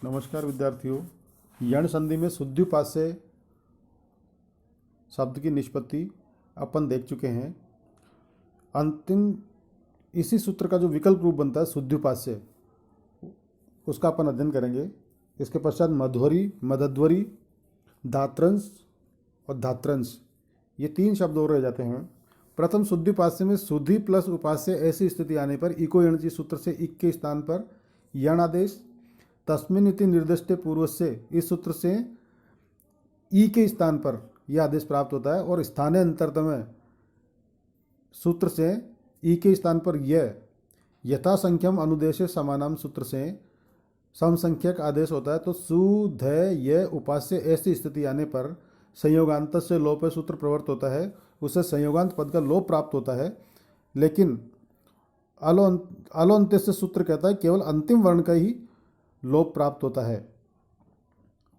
नमस्कार विद्यार्थियों। यण संधि में शुद्ध्युपास्य शब्द की निष्पत्ति अपन देख चुके हैं। अंतिम इसी सूत्र का जो विकल्प रूप बनता है शुद्ध्युपास्य, उसका अपन अध्ययन करेंगे। इसके पश्चात मध्वरी, मदध्वरी, धात्रंश और धात्रंश, ये तीन शब्द और रह जाते हैं। प्रथम शुद्ध्युपास्य में शुद्धि प्लस उपास्य ऐसी स्थिति आने पर इको यणची सूत्र से इक के स्थान पर यण आदेश, तस्मिन् इति निर्दिष्टे पूर्व से इस सूत्र से ई के स्थान पर यह आदेश प्राप्त होता है, और स्थाने अंतरतम सूत्र से ई के स्थान पर यह यथासंख्यम अनुदेशे समानाम सूत्र से समसंख्यक आदेश होता है। तो सु ध य उपास्य ऐसी स्थिति आने पर संयोगांत से लोप सूत्र प्रवर्त होता है, उससे संयोगांत पद का लोप प्राप्त होता है। लेकिन अलोन्त्य से सूत्र कहता है केवल अंतिम वर्ण का ही लोप प्राप्त होता है।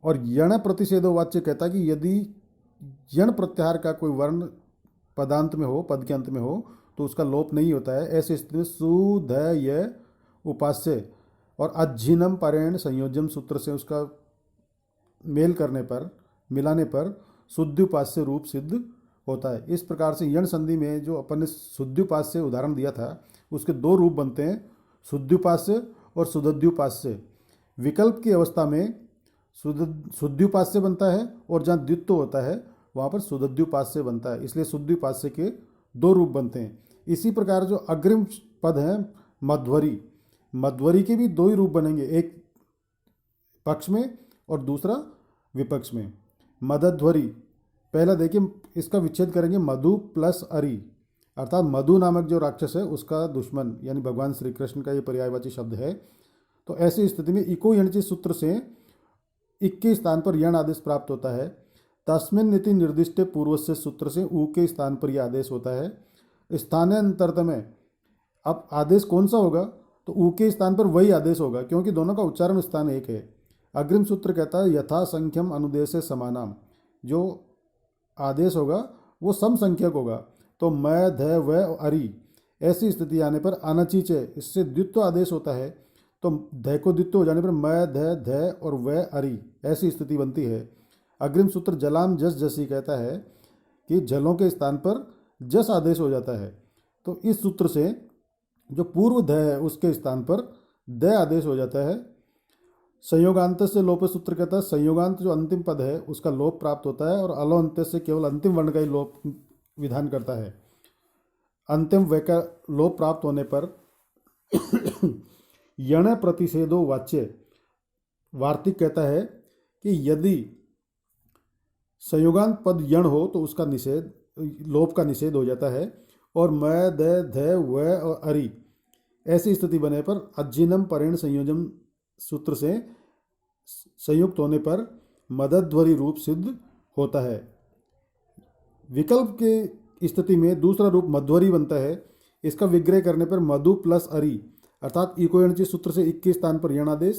और यण प्रतिषेधो वाच्य कहता है कि यदि यण प्रत्याहार का कोई वर्ण पदांत में हो, पद के अंत में हो, तो उसका लोप नहीं होता है। ऐसी स्थिति में सु ध य उपास्य और अज्झिनम परेण संयोजम सूत्र से उसका मेल करने पर, मिलाने पर शुद्ध्युपास्य रूप सिद्ध होता है। इस प्रकार से यण संधि में जो अपन ने शुद्ध्युपास्य उदाहरण दिया था, उसके दो रूप बनते हैं, शुद्ध्युपास्य और सुदध्युपास्य। विकल्प की अवस्था में शुद्ध्युपास्य बनता है और जहाँ द्वित्व होता है वहाँ पर सुदध्युपास्य बनता है। इसलिए शुद्ध्युपास्य के दो रूप बनते हैं। इसी प्रकार जो अग्रिम पद है मध्वरी, मध्वरी के भी दो ही रूप बनेंगे, एक पक्ष में और दूसरा विपक्ष में। मदध्वरी, पहला देखिए इसका विच्छेद करेंगे मधु प्लस अरि, अर्थात मधु नामक जो राक्षस है उसका दुश्मन यानी भगवान श्री कृष्ण का ये पर्यायवाची शब्द है। तो ऐसी स्थिति में इको यणची सूत्र से इक के स्थान पर यण आदेश प्राप्त होता है। तस्मिन् इति निर्दिष्टे पूर्व से सूत्र से ऊ के स्थान पर यह आदेश होता है। स्थानांतरतम में अब आदेश कौन सा होगा, तो ऊ के स्थान पर वही आदेश होगा, क्योंकि दोनों का उच्चारण स्थान एक है। अग्रिम सूत्र कहता है यथा संख्यम अनुदेशे समानाम, जो आदेश होगा वो सम संख्यक होगा। तो मैं ध व अरि ऐसी स्थिति आने पर अनचिचे, इससे द्वित्व आदेश होता है। तो ध को द्वित्व हो जाने पर मैं ध और व अरि ऐसी स्थिति बनती है। अग्रिम सूत्र जलाम जस जसी कहता है कि जलों के स्थान पर जस आदेश हो जाता है। तो इस सूत्र से जो पूर्व ध है उसके स्थान पर द आदेश हो जाता है। संयोगांत से लोप सूत्र कहता है संयोगांत जो अंतिम पद है उसका लोप प्राप्त होता है, और अलो अंत्य से केवल अंतिम वर्ण का ही लोप विधान करता है। अंतिम व का लोप प्राप्त होने पर यण प्रतिषेधो वाच्य वार्तिक कहता है कि यदि संयोगांत पद यण हो तो उसका निषेध, लोप का निषेध हो जाता है। और मैं ध व और अरि ऐसी स्थिति बने पर अज्जिनम परेण संयोजम सूत्र से संयुक्त होने पर मदध्वरी रूप सिद्ध होता है। विकल्प के स्थिति में दूसरा रूप मध्वरी बनता है। इसका विग्रह करने पर मधु प्लस अरि अर्थात इको यणची सूत्र से इक के स्थान पर यण आदेश,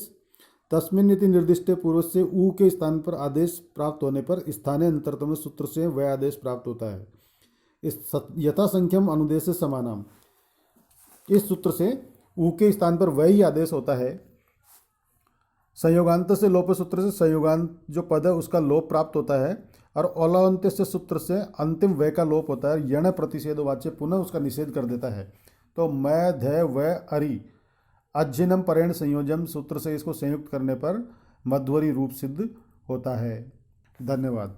तस्मिन् इति निर्दिष्टे पूर्व से ऊ के स्थान पर आदेश प्राप्त होने पर स्थाने अंतरतम सूत्र से वह आदेश प्राप्त होता है। इस यथासंख्यम अनुदेश समानाम, इस सूत्र से ऊ के स्थान पर वही आदेश होता है। संयोगांत से लोप सूत्र से संयोगांत जो पद है उसका लोप प्राप्त होता है, और ओलावंत्य से सूत्र से अंतिम व का लोप होता है। यण प्रतिषेध वाच्य पुनः उसका निषेध कर देता है। तो मैं ध व अरि अज्जिनम परेण संयोजम सूत्र से इसको संयुक्त करने पर मध्वरी रूप सिद्ध होता है। धन्यवाद।